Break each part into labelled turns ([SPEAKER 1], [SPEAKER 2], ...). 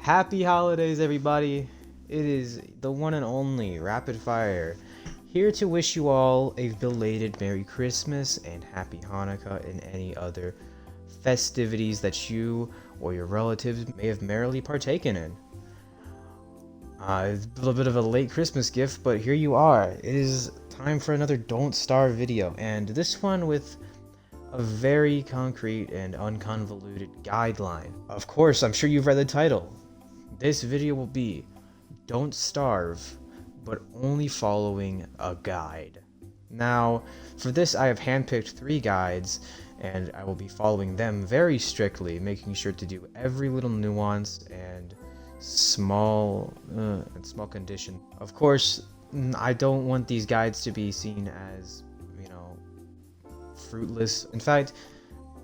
[SPEAKER 1] Happy holidays, everybody. It is the one and only Rapid Fire, here to wish you all a belated Merry Christmas and Happy Hanukkah and any other festivities that you or your relatives may have merrily partaken in. It's a little bit of a late Christmas gift, but here you are. It is time for another Don't Starve video, and this one with a very concrete and unconvoluted guideline. Of course, I'm sure you've read the title. This video will be Don't Starve, but only following a guide. Now, for this I have handpicked 3 guides, and I will be following them very strictly, making sure to do every little nuance and small condition. Of course, I don't want these guides to be seen as, fruitless. In fact,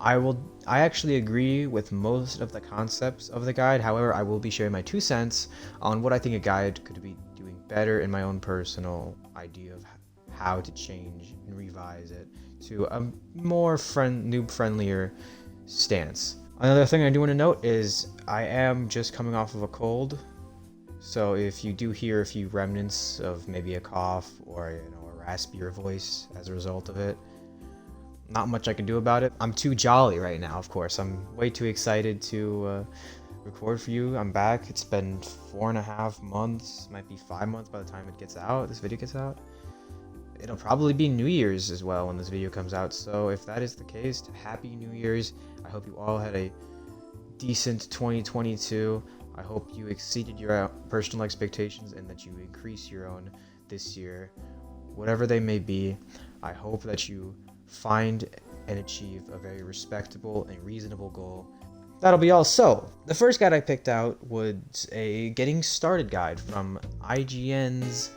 [SPEAKER 1] I actually agree with most of the concepts of the guide. However, I will be sharing my 2 cents on what I think a guide could be doing better in my own personal idea of how to change and revise it to a more noob-friendlier stance. Another thing I do want to note is I am just coming off of a cold, so if you do hear a few remnants of maybe a cough or a raspier voice as a result of it, not much I can do about it. I'm too jolly right now, of course. I'm way too excited to record for you. I'm back. It's been 4.5 months, might be 5 months by the time this video gets out. It'll probably be New Year's as well when this video comes out, so if that is the case, Happy New Year's. I hope you all had a decent 2022. I hope you exceeded your personal expectations and that you increase your own this year. Whatever they may be, I hope that you find and achieve a very respectable and reasonable goal. That'll be all. So, the first guide I picked out was a getting started guide from IGN's.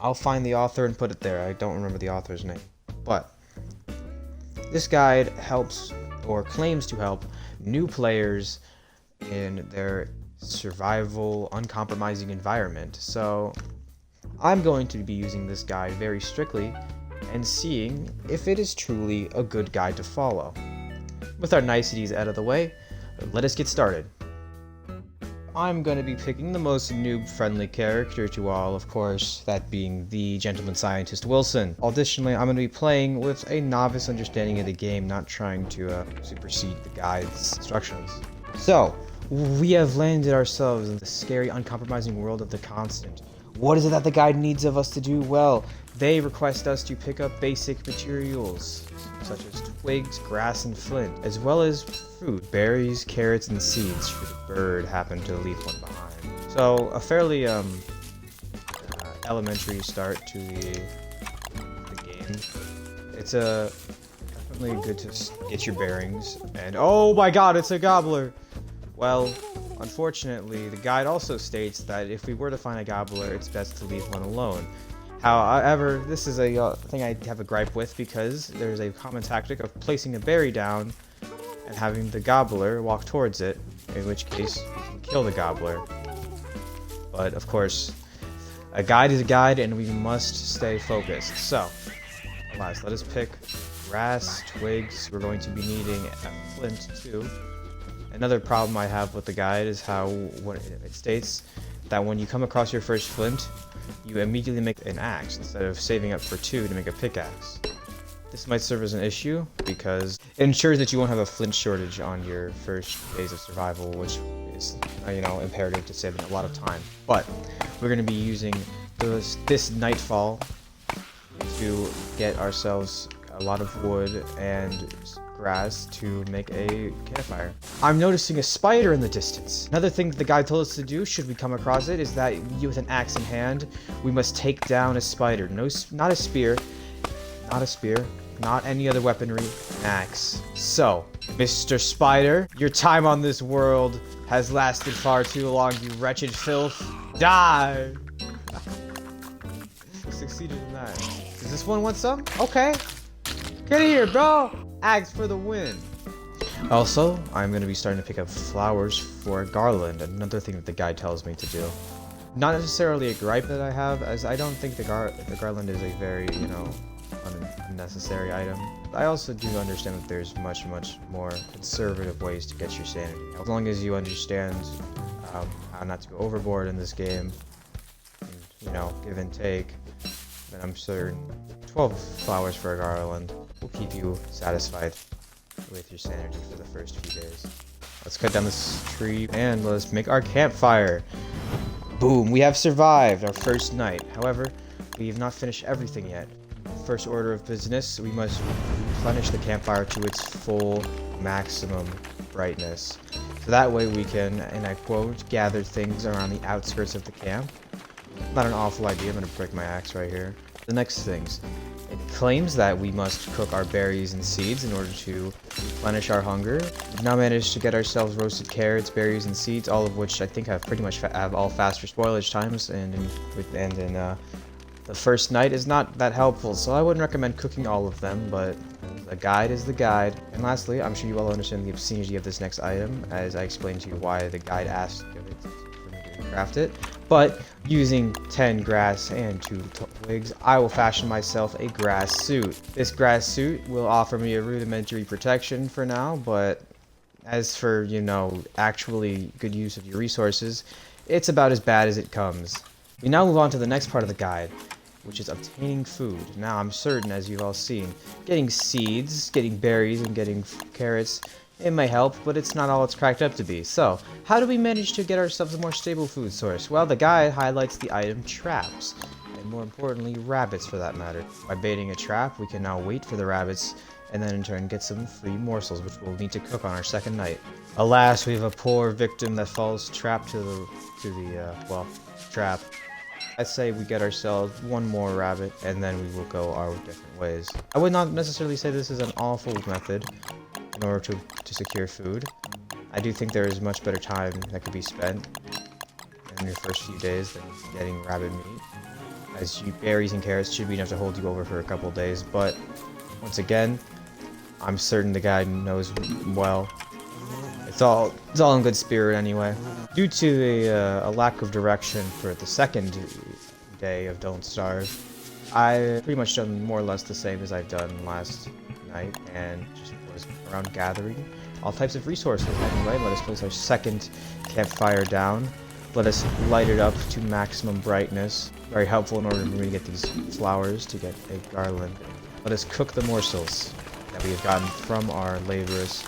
[SPEAKER 1] I'll find the author and put it there. I don't remember the author's name. But this guide helps, or claims to help, new players in their survival, uncompromising environment. So, I'm going to be using this guide very strictly and seeing if it is truly a good guide to follow. With our niceties out of the way, let us get started. I'm going to be picking the most noob-friendly character to all, of course, that being the Gentleman Scientist Wilson. Additionally, I'm going to be playing with a novice understanding of the game, not trying to supersede the guide's instructions. So, we have landed ourselves in the scary, uncompromising world of the Constant. What is it that the guide needs of us to do? Well, they request us to pick up basic materials, such as twigs, grass, and flint, as well as food, berries, carrots, and seeds, should a bird happen to leave one behind. So, a fairly elementary start to the game. It's definitely good to get your bearings, and oh my god, it's a gobbler! Well, unfortunately, the guide also states that if we were to find a gobbler, it's best to leave one alone. However, this is a thing I have a gripe with, because there's a common tactic of placing a berry down and having the gobbler walk towards it, in which case you can kill the gobbler. But of course, a guide is a guide and we must stay focused. So, alas, let us pick grass, twigs. We're going to be needing a flint too. Another problem I have with the guide is how it states that when you come across your first flint, you immediately make an axe instead of saving up for 2 to make a pickaxe. This might serve as an issue because it ensures that you won't have a flint shortage on your first phase of survival, which is, imperative to save a lot of time. But we're going to be using this nightfall to get ourselves a lot of wood and grass to make a campfire. I'm noticing a spider in the distance. Another thing that the guide told us to do, should we come across it, is that with an axe in hand, we must take down a spider. Not a spear, not any other weaponry, an axe. So, Mr. Spider, your time on this world has lasted far too long, you wretched filth. Die! Succeeded in that. Does this one want some? Okay. Get here, bro! Axe for the win! Also, I'm going to be starting to pick up flowers for a garland, another thing that the guide tells me to do. Not necessarily a gripe that I have, as I don't think the garland is a very, unnecessary item. I also do understand that there's much more conservative ways to get your sanity. As long as you understand how not to go overboard in this game, and, you know, give and take, then I'm certain 12 flowers for a garland will keep you satisfied with your sanity for the first few days. Let's cut down this tree and let's make our campfire. Boom, we have survived our first night. However, we have not finished everything yet. First order of business, we must replenish the campfire to its full maximum brightness. So that way we can, and I quote, gather things around the outskirts of the camp. Not an awful idea, I'm going to break my axe right here. The next things. It claims that we must cook our berries and seeds in order to replenish our hunger. We've now managed to get ourselves roasted carrots, berries, and seeds, all of which I think have pretty much have all faster spoilage times, and the first night is not that helpful, so I wouldn't recommend cooking all of them, but the guide is the guide. And lastly, I'm sure you all understand the obscenity of this next item, as I explained to you why the guide asked for me to craft it. But using 10 grass and 2 twigs, I will fashion myself a grass suit. This grass suit will offer me a rudimentary protection for now, but as for, you know, actually good use of your resources, it's about as bad as it comes. We now move on to the next part of the guide, which is obtaining food. Now, I'm certain, as you've all seen, getting seeds, getting berries, and getting carrots, it may help, but it's not all it's cracked up to be. So, how do we manage to get ourselves a more stable food source? Well, the guide highlights the item traps, and more importantly, rabbits for that matter. By baiting a trap, we can now wait for the rabbits, and then in turn get some free morsels, which we'll need to cook on our second night. Alas, we have a poor victim that falls trapped to the trap. I say we get ourselves one more rabbit, and then we will go our different ways. I would not necessarily say this is an awful method in order to secure food. I do think there is much better time that could be spent in your first few days than getting rabbit meat, as berries and carrots should be enough to hold you over for a couple days, but once again, I'm certain the guy knows well. It's all in good spirit anyway. Due to a lack of direction for the second day of Don't Starve, I've pretty much done more or less the same as I've done last night, and just was around gathering all types of resources. Anyway, let us place our second campfire down. Let us light it up to maximum brightness. Very helpful in order for me to get these flowers to get a garland. Let us cook the morsels that we have gotten from our laborious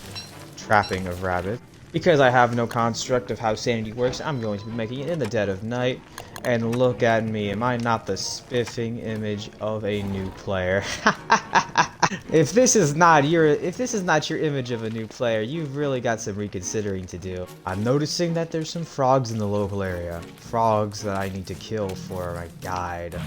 [SPEAKER 1] trapping of rabbit. Because I have no construct of how sanity works, I'm going to be making it in the dead of night. And look at me, am I not the spiffing image of a new player? If this is not your image of a new player, you've really got some reconsidering to do. I'm noticing that there's some frogs in the local area. Frogs that I need to kill for my guide.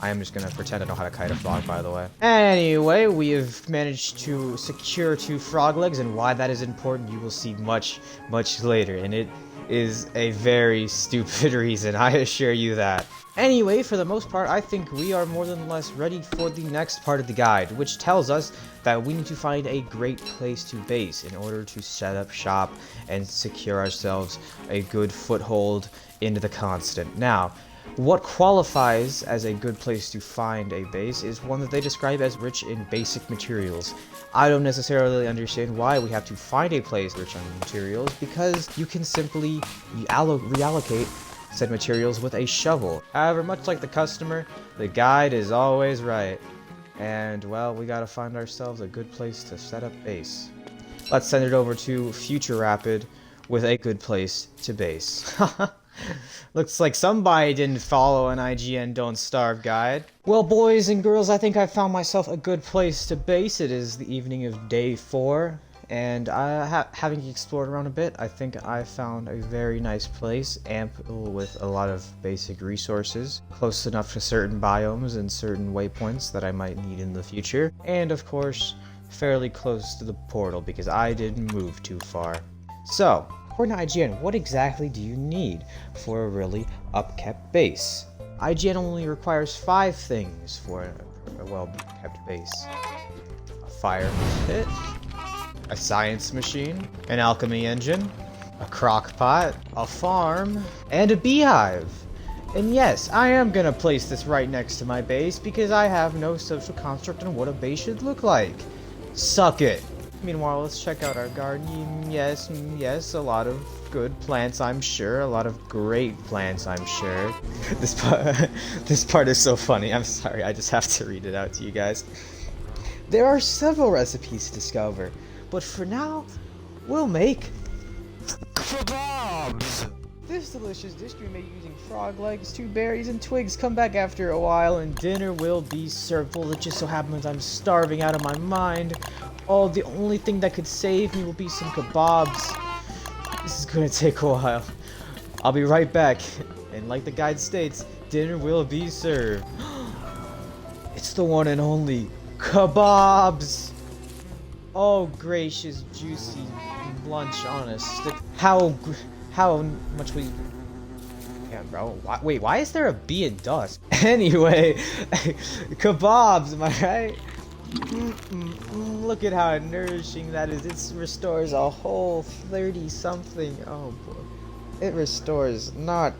[SPEAKER 1] I am just gonna pretend I know how to kite a frog, by the way. Anyway, we have managed to secure 2 frog legs, and why that is important you will see much later, and it is a very stupid reason, I assure you that. Anyway, for the most part, I think we are more than less ready for the next part of the guide, which tells us that we need to find a great place to base in order to set up shop and secure ourselves a good foothold into the constant. Now, what qualifies as a good place to find a base is one that they describe as rich in basic materials. I don't necessarily understand why we have to find a place rich on materials, because you can simply reallocate said materials with a shovel. However, much like the customer, the guide is always right. And, well, we gotta find ourselves a good place to set up base. Let's send it over to Future Rapid with a good place to base. Looks like somebody didn't follow an IGN Don't Starve guide. Well, boys and girls, I think I found myself a good place to base. It is the evening of day 4, and having explored around a bit, I think I found a very nice place, ample with a lot of basic resources, close enough to certain biomes and certain waypoints that I might need in the future, and of course, fairly close to the portal because I didn't move too far. So, according to IGN, what exactly do you need for a really upkept base? IGN only requires 5 things for a well-kept base. A fire pit, a science machine, an alchemy engine, a crock pot, a farm, and a beehive. And yes, I am gonna place this right next to my base because I have no social construct on what a base should look like. Suck it. Meanwhile, let's check out our garden. Yes, yes, a lot of good plants, I'm sure. A lot of great plants, I'm sure. This part is so funny. I'm sorry, I just have to read it out to you guys. There are several recipes to discover, but for now, we'll make kebabs! This delicious dish can be made using frog legs, 2 berries, and twigs. Come back after a while and dinner will be served. Well, it just so happens I'm starving out of my mind. Oh, the only thing that could save me will be some kebabs. This is gonna take a while. I'll be right back. And like the guide states, dinner will be served. It's the one and only kebabs! Oh, gracious, juicy lunch on a stick. How much we... Yeah, bro. Wait, why is there a bee in dust? Anyway, kebabs, am I right? Look at how nourishing that is. It restores a whole 30-something. Oh, boy. It restores not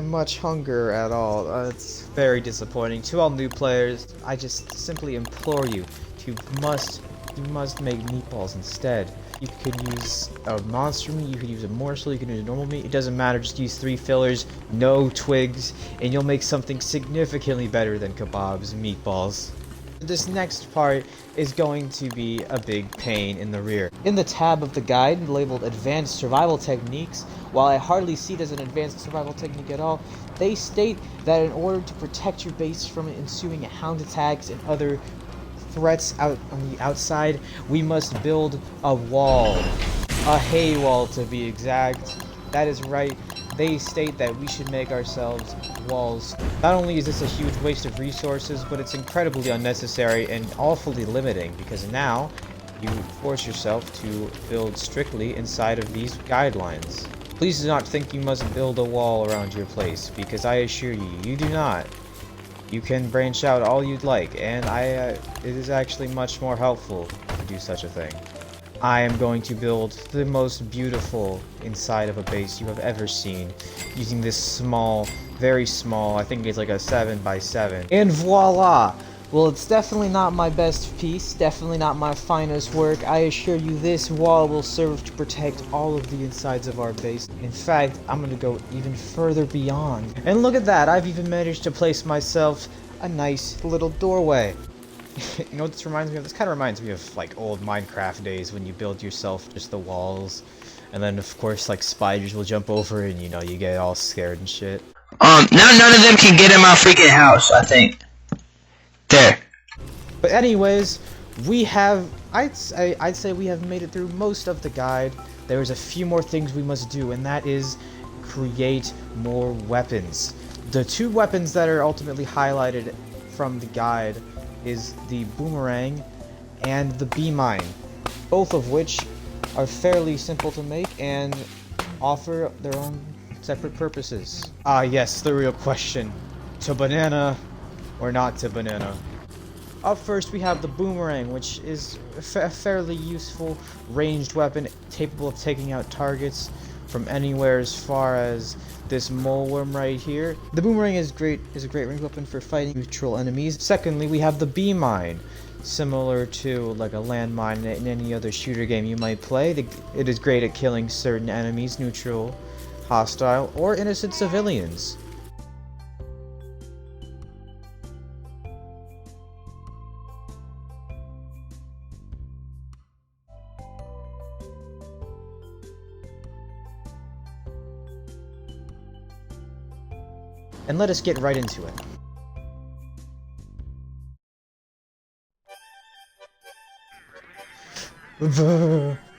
[SPEAKER 1] much hunger at all. It's very disappointing. To all new players, I just simply implore you to must make meatballs instead. You could use a monster meat, you could use a morsel, you could use a normal meat, it doesn't matter, just use 3 fillers, no twigs, and you'll make something significantly better than kebabs and meatballs. This next part is going to be a big pain in the rear. In the tab of the guide labeled Advanced Survival Techniques, while I hardly see it as an advanced survival technique at all, they state that in order to protect your base from ensuing hound attacks and other threats out on the outside, we must build a wall. A hay wall, to be exact. That is right. They state that we should make ourselves walls. Not only is this a huge waste of resources, but it's incredibly unnecessary and awfully limiting, because now you force yourself to build strictly inside of these guidelines. Please do not think you must build a wall around your place, because I assure you, you do not. You can branch out all you'd like, and it is actually much more helpful to do such a thing. I am going to build the most beautiful inside of a base you have ever seen, using this small, very small, I think it's like a 7x7. And voila! Well, it's definitely not my best piece, definitely not my finest work. I assure you this wall will serve to protect all of the insides of our base. In fact, I'm gonna go even further beyond. And look at that, I've even managed to place myself a nice little doorway. You know what this reminds me of? This kind of reminds me of like old Minecraft days when you build yourself just the walls. And then of course like spiders will jump over and you know, you get all scared and shit.
[SPEAKER 2] None of them can get in my freaking house, I think. There.
[SPEAKER 1] But anyways, we have, I'd say we have made it through most of the guide. There's a few more things we must do, and that is create more weapons. The 2 weapons that are ultimately highlighted from the guide is the boomerang and the bee mine, both of which are fairly simple to make and offer their own separate purposes. Ah yes, the real question. To banana or not to banana. Up first we have the boomerang, which is a fairly useful ranged weapon capable of taking out targets from anywhere as far as this moleworm right here. The boomerang is a great ranged weapon for fighting neutral enemies. Secondly, we have the bee mine, similar to like a landmine in any other shooter game you might play. It is great at killing certain enemies, neutral, hostile, or innocent civilians. And let us get right into it.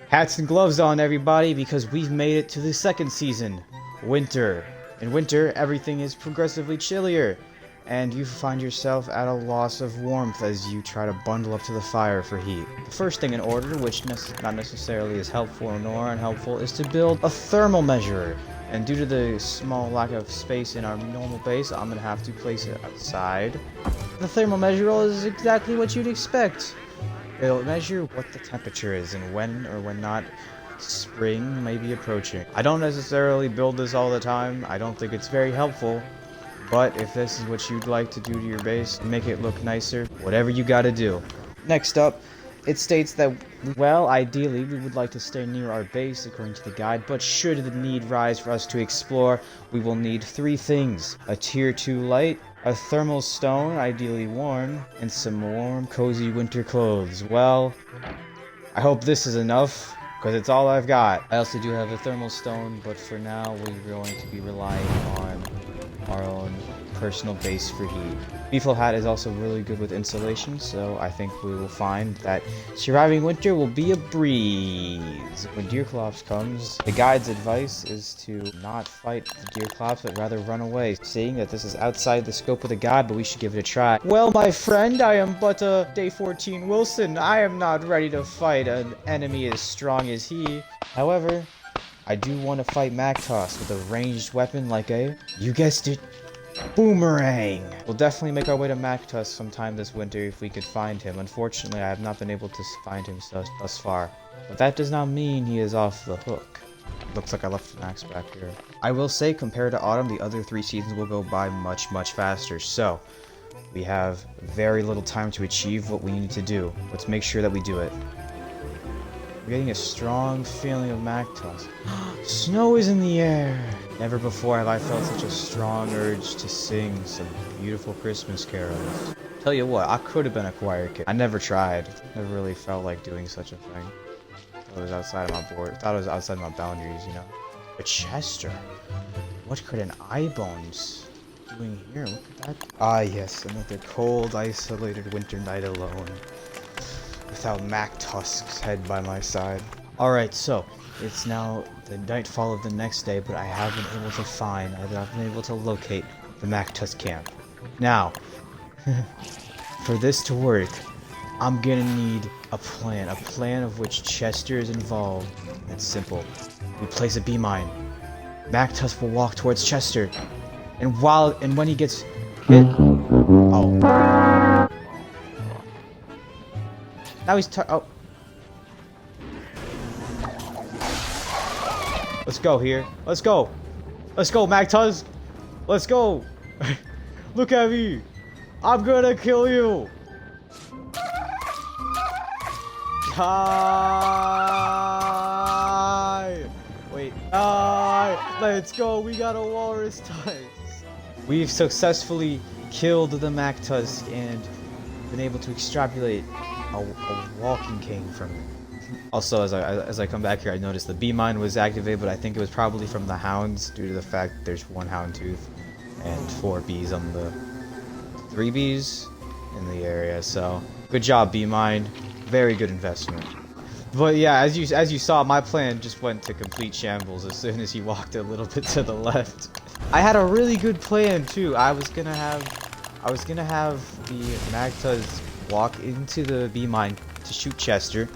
[SPEAKER 1] Hats and gloves on, everybody, because we've made it to the 2nd season, winter. In winter, everything is progressively chillier, and you find yourself at a loss of warmth as you try to bundle up to the fire for heat. The first thing in order, which not necessarily is helpful nor unhelpful, is to build a thermal measurer. And due to the small lack of space in our normal base, I'm gonna have to place it outside. The thermal measurer is exactly what you'd expect. It'll measure what the temperature is and when or when not spring may be approaching. I don't necessarily build this all the time. I don't think it's very helpful. But if this is what you'd like to do to your base, make it look nicer, whatever you gotta do. Next up, It states that, well, ideally, we would like to stay near our base according to the guide, but should the need rise for us to explore, we will need 3 things. A tier 2 light, a thermal stone, ideally warm, and some warm, cozy winter clothes. Well, I hope this is enough, because it's all I've got. I also do have a thermal stone, but for now, we're going to be relying on our own personal base for heat. Beefle Hat is also really good with insulation, so I think we will find that surviving winter will be a breeze. When Deerclops comes, the guide's advice is to not fight the Deerclops, but rather run away, seeing that this is outside the scope of the guide, but we should give it a try. Well, my friend, I am but a Day 14 Wilson. I am not ready to fight an enemy as strong as he. However, I do want to fight Mactoss with a ranged weapon like a, you guessed it, boomerang. We'll definitely make our way to Mactoss sometime this winter if we could find him. Unfortunately, I have not been able to find him thus far. But that does not mean he is off the hook. Looks like I left an axe back here. I will say, compared to autumn, the other 3 seasons will go by much, much faster. So, we have very little time to achieve what we need to do. Let's make sure that we do it. I'm getting a strong feeling of Mactoss. Snow is in the air! Never before have I felt such a strong urge to sing some beautiful Christmas carols. Tell you what, I could have been a choir kid. I never tried. Never really felt like doing such a thing. Thought it was outside of my board. Thought it was outside my boundaries, you know. But Chester, what could an Eyebones doing here? Look at that. Ah yes, another cold, isolated winter night alone. Without Mactoss's head by my side. Alright, so, it's now the nightfall of the next day, but I have been able to find, I have been able to locate the Mactoss camp. Now, for this to work, I'm gonna need a plan of which Chester is involved. It's simple. We place a bee mine. Mactoss will walk towards Chester, and when he gets hit, oh. Now he's oh. Let's go here. Let's go. Let's go, Mactoss. Let's go. Look at me. I'm gonna kill you. Die. Wait. Die. Let's go. We got a walrus tice. We've successfully killed the Mactoss and been able to extrapolate a walking king from it. Also, as I come back here, I noticed the bee mine was activated, but I think it was probably from the hounds due to the fact that there's 1 hound tooth and 4 bees on the 3 bees in the area. So good job, bee mine. Very good investment. But yeah, as you saw, my plan just went to complete shambles as soon as he walked a little bit to the left. I had a really good plan too. I was gonna have the Mactoss walk into the bee mine to shoot Chester,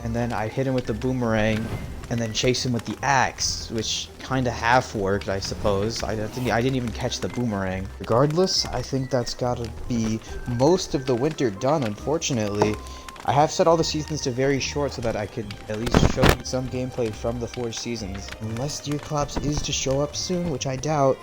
[SPEAKER 1] and then I'd hit him with the boomerang, and then chase him with the axe, which kind of half worked, I suppose. I didn't even catch the boomerang. Regardless, I think that's gotta be most of the winter done, unfortunately. I have set all the seasons to very short so that I could at least show you some gameplay from the 4 seasons. Unless Deerclops is to show up soon, which I doubt.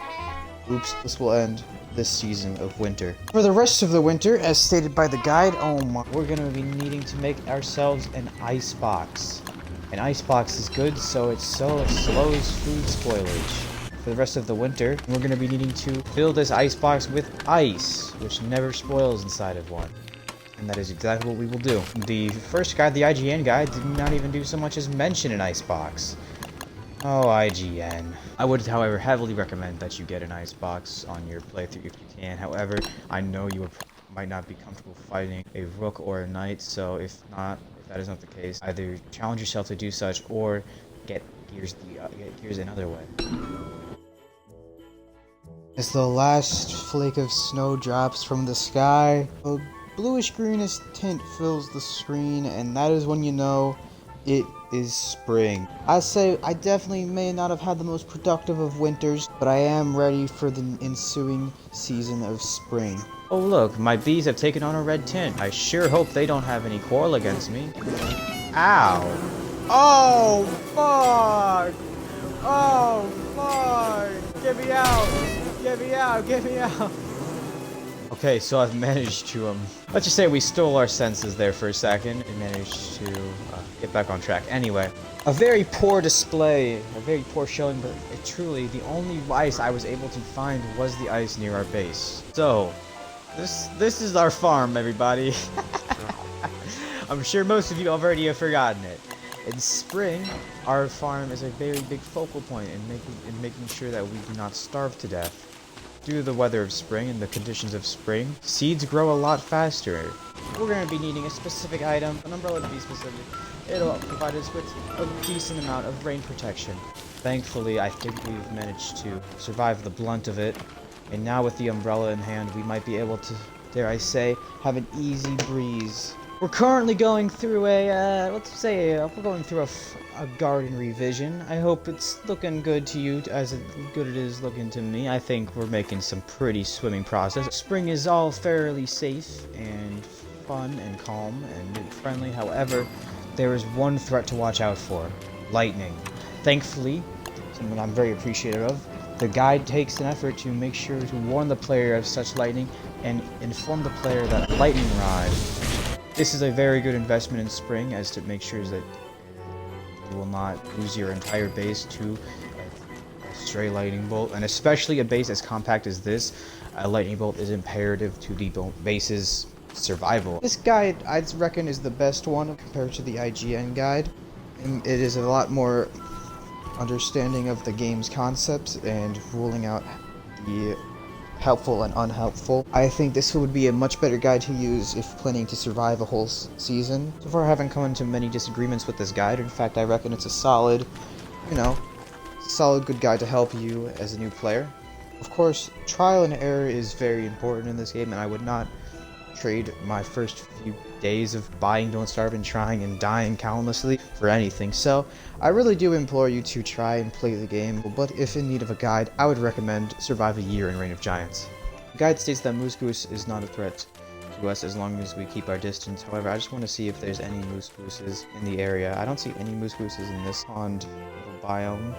[SPEAKER 1] Oops, this will end this season of winter. For the rest of the winter, as stated by the guide, oh my, we're gonna be needing to make ourselves an ice box. An ice box is good, so it slows food spoilage. For the rest of the winter, we're gonna be needing to fill this ice box with ice, which never spoils inside of one. And that is exactly what we will do. The first guide, the IGN guide, did not even do so much as mention an icebox. Oh, IGN. I would, however, heavily recommend that you get an icebox on your playthrough if you can. However, I know you might not be comfortable fighting a rook or a knight, so if that is not the case, either challenge yourself to do such or get gears another way. As the last flake of snow drops from the sky, a bluish-greenish tint fills the screen, and that is when you know it is spring. I say I definitely may not have had the most productive of winters, but I am ready for the ensuing season of spring. Oh look, my bees have taken on a red tint. I sure hope they don't have any quarrel against me. Ow! Oh fuck! Oh fuck! Get me out! Get me out! Get me out! Okay, so I've managed to, let's just say we stole our senses there for a second and managed to get back on track. Anyway, a very poor display, a very poor showing, but truly the only ice I was able to find was the ice near our base. So, this is our farm, everybody. I'm sure most of you already have forgotten it. In spring, our farm is a very big focal point in making sure that we do not starve to death. Due to the weather of spring and the conditions of spring, seeds grow a lot faster. We're going to be needing a specific item, an umbrella to be specific. It'll provide us with a decent amount of rain protection. Thankfully, I think we've managed to survive the blunt of it, and now with the umbrella in hand, we might be able to, dare I say, have an easy breeze. We're currently going through we're going through a garden revision. I hope it's looking good to you as good it is looking to me. I think we're making some pretty swimming process. Spring is all fairly safe and fun and calm and friendly. However, there is one threat to watch out for: lightning. Thankfully, something I'm very appreciative of, the guide takes an effort to make sure to warn the player of such lightning and inform the player that a lightning rod. This is a very good investment in spring, as to make sure that you will not lose your entire base to a stray lightning bolt, and especially a base as compact as this, a lightning bolt is imperative to the base's survival. This guide, I reckon, is the best one compared to the IGN guide, and it is a lot more understanding of the game's concepts and ruling out the helpful and unhelpful. I think this would be a much better guide to use if planning to survive a whole season. So far I haven't come into many disagreements with this guide. In fact, I reckon it's a solid, solid good guide to help you as a new player. Of course, trial and error is very important in this game, and I would not trade my first few days of buying Don't Starve and trying and dying countlessly for anything. So I really do implore you to try and play the game, but if in need of a guide, I would recommend Survive a Year in Reign of Giants. The guide states that Moose Goose is not a threat to us as long as we keep our distance. However, I just want to see if there's any Moose Gooses in the area. I don't see any Moose Gooses in this pond biome.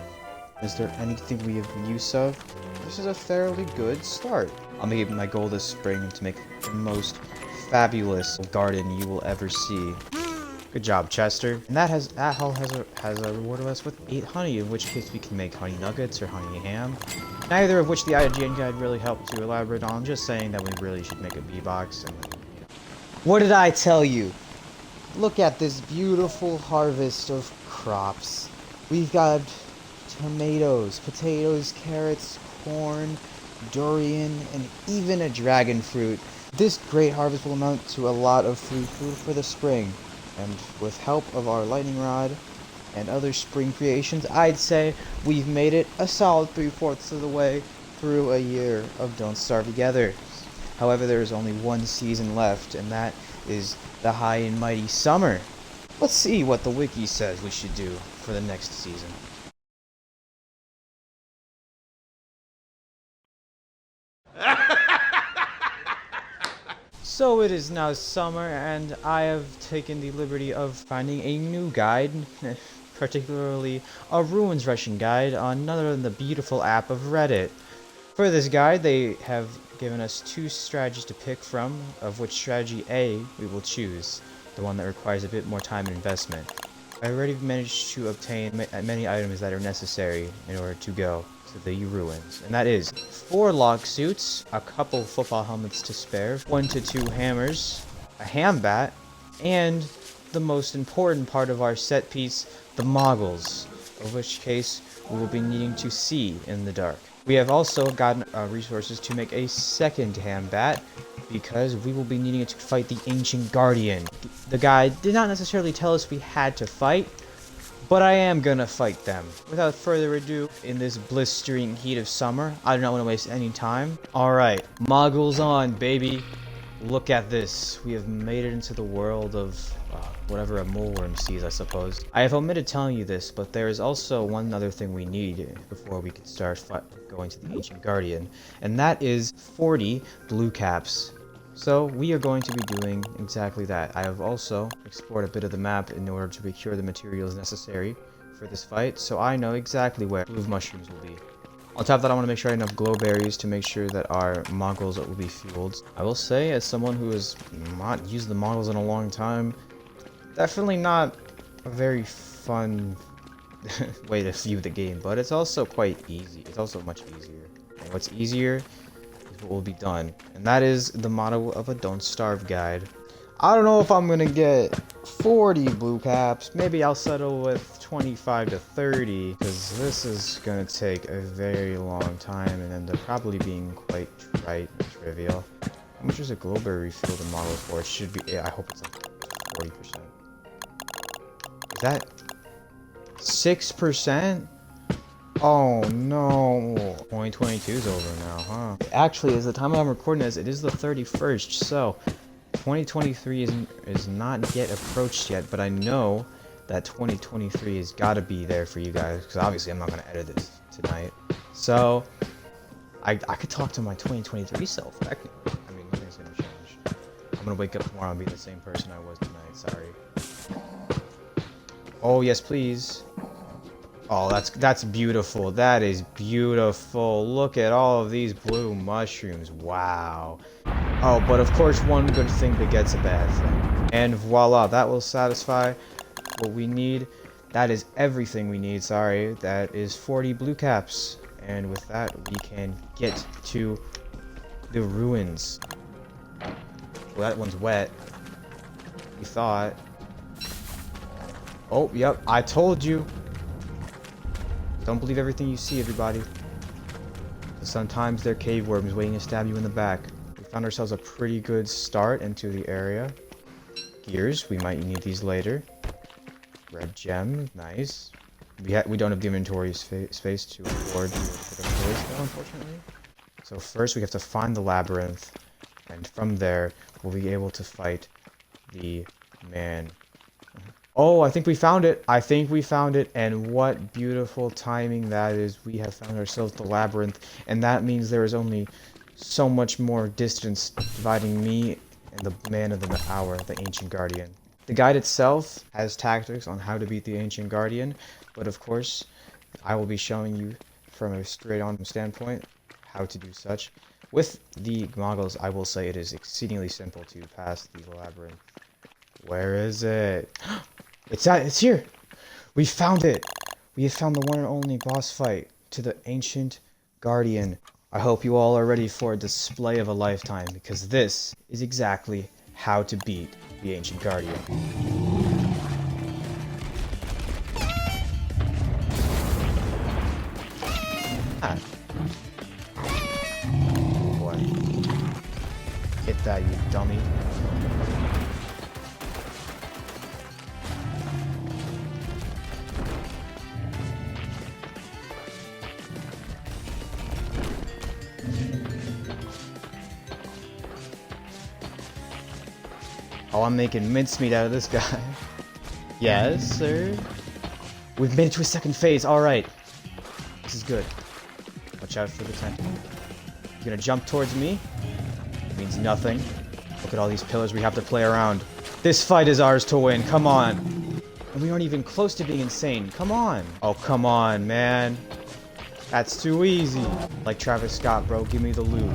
[SPEAKER 1] Is there anything we have use of? This is a fairly good start. I'll make my goal this spring to make the most fabulous garden you will ever see. Good job, Chester. And that hall has a reward of us with 8 honey, in which case we can make honey nuggets or honey ham. Neither of which the IGN guide really helped to elaborate on. I'm just saying that we really should make a bee box. And what did I tell you? Look at this beautiful harvest of crops. We've got tomatoes, potatoes, carrots, corn, durian, and even a dragon fruit. This great harvest will amount to a lot of food for the spring, and with help of our lightning rod and other spring creations, I'd say we've made it a solid 3/4 of the way through a year of Don't Starve Together. However, there is only one season left, and that is the high and mighty summer. Let's see what the wiki says we should do for the next season. So it is now summer, and I have taken the liberty of finding a new guide, particularly a ruins rushing guide on none other than the beautiful app of Reddit. For this guide, they have given us 2 strategies to pick from, of which strategy A we will choose, the one that requires a bit more time and investment. I already managed to obtain many items that are necessary in order to go to the ruins, and that is 4 log suits, a couple football helmets to spare, 1 to 2 hammers, a ham bat, and the most important part of our set piece, the moggles, in which case we will be needing to see in the dark. We have also gotten resources to make a second ham bat, because we will be needing it to fight the Ancient Guardian. The guide did not necessarily tell us we had to fight, but I am gonna fight them. Without further ado, in this blistering heat of summer, I do not want to waste any time. Alright, moggles on, baby. Look at this. We have made it into the world of whatever a moleworm sees, I suppose. I have omitted telling you this, but there is also one other thing we need before we can start going to the Ancient Guardian, and that is 40 blue caps. So we are going to be doing exactly that. I have also explored a bit of the map in order to procure the materials necessary for this fight, so I know exactly where blue mushrooms will be. On top of that, I want to make sure I have enough glow berries to make sure that our moggles will be fueled. I will say, as someone who has not used the moggles in a long time, definitely not a very fun way to view the game, but it's also quite easy. It's also much easier. And what's easier is what will be done. And that is the motto of a Don't Starve guide. I don't know if I'm gonna get 40 blue caps. Maybe I'll settle with 25 to 30, because this is gonna take a very long time and end up probably being quite trite and trivial. How much is a glowberry refill the model for? It should be, I hope it's like 40%. Is that 6%? Oh no. 2022 is over now, huh? Actually, as the time I'm recording this, it is the 31st, so 2023 is not yet approached yet, but I know that 2023 has got to be there for you guys, because obviously I'm not going to edit this tonight. So I could talk to my 2023 self. I mean, nothing's going to change. I'm going to wake up tomorrow and be the same person I was tonight. Sorry. Oh, yes, please. Oh, that's beautiful. That is beautiful. Look at all of these blue mushrooms. Wow. Oh, but of course one good thing begets a bad thing. And voila, that will satisfy what we need. That is everything we need, sorry. That is 40 blue caps. And with that, we can get to the ruins. Well, that one's wet. You thought. Oh, yep, I told you. Don't believe everything you see, everybody. Sometimes they're cave worms waiting to stab you in the back. We found ourselves a pretty good start into the area. Gears, we might need these later. Red gem, nice. We don't have the inventory space to afford to pick up toys, though, unfortunately. So first we have to find the labyrinth, and from there we'll be able to fight the man. Oh, I think we found it. I think we found it, and what beautiful timing that is. We have found ourselves the labyrinth, and that means there is only so much more distance dividing me and the man of the hour, the Ancient Guardian. The guide itself has tactics on how to beat the Ancient Guardian, but of course, I will be showing you from a straight-on standpoint how to do such. With the moggles, I will say it is exceedingly simple to pass the labyrinth. Where is it? It's here! We found it! We have found the one and only boss fight to the Ancient Guardian. I hope you all are ready for a display of a lifetime, because this is exactly how to beat the Ancient Guardian. Ah. Boy. Hit that, you dummy. Oh, I'm making mincemeat out of this guy. Yes, sir. We've made it to a second phase. All right. This is good. Watch out for the tentacle. You're gonna jump towards me? It means nothing. Look at all these pillars we have to play around. This fight is ours to win. Come on. And we aren't even close to being insane. Come on. Oh, come on, man. That's too easy. Like Travis Scott, bro. Give me the loot.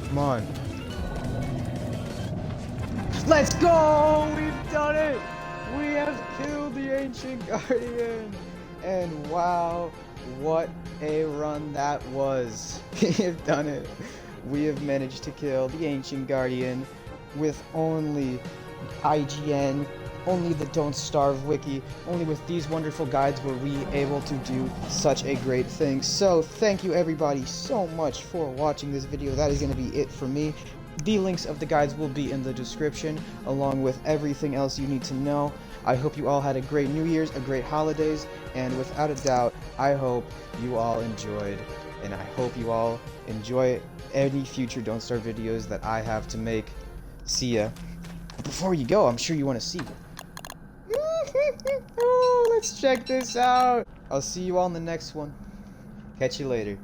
[SPEAKER 1] Come on. Let's go! We've done it! We have killed the Ancient Guardian! And wow, what a run that was. We have done it. We have managed to kill the Ancient Guardian with only IGN, only the Don't Starve wiki, only with these wonderful guides were we able to do such a great thing. So thank you everybody so much for watching this video. That is going to be it for me. The links of the guides will be in the description, along with everything else you need to know. I hope you all had a great New Year's, a great holidays, and without a doubt, I hope you all enjoyed, and I hope you all enjoy any future Don't Starve videos that I have to make. See ya. But before you go, I'm sure you want to see. Oh, let's check this out. I'll see you all in the next one. Catch you later.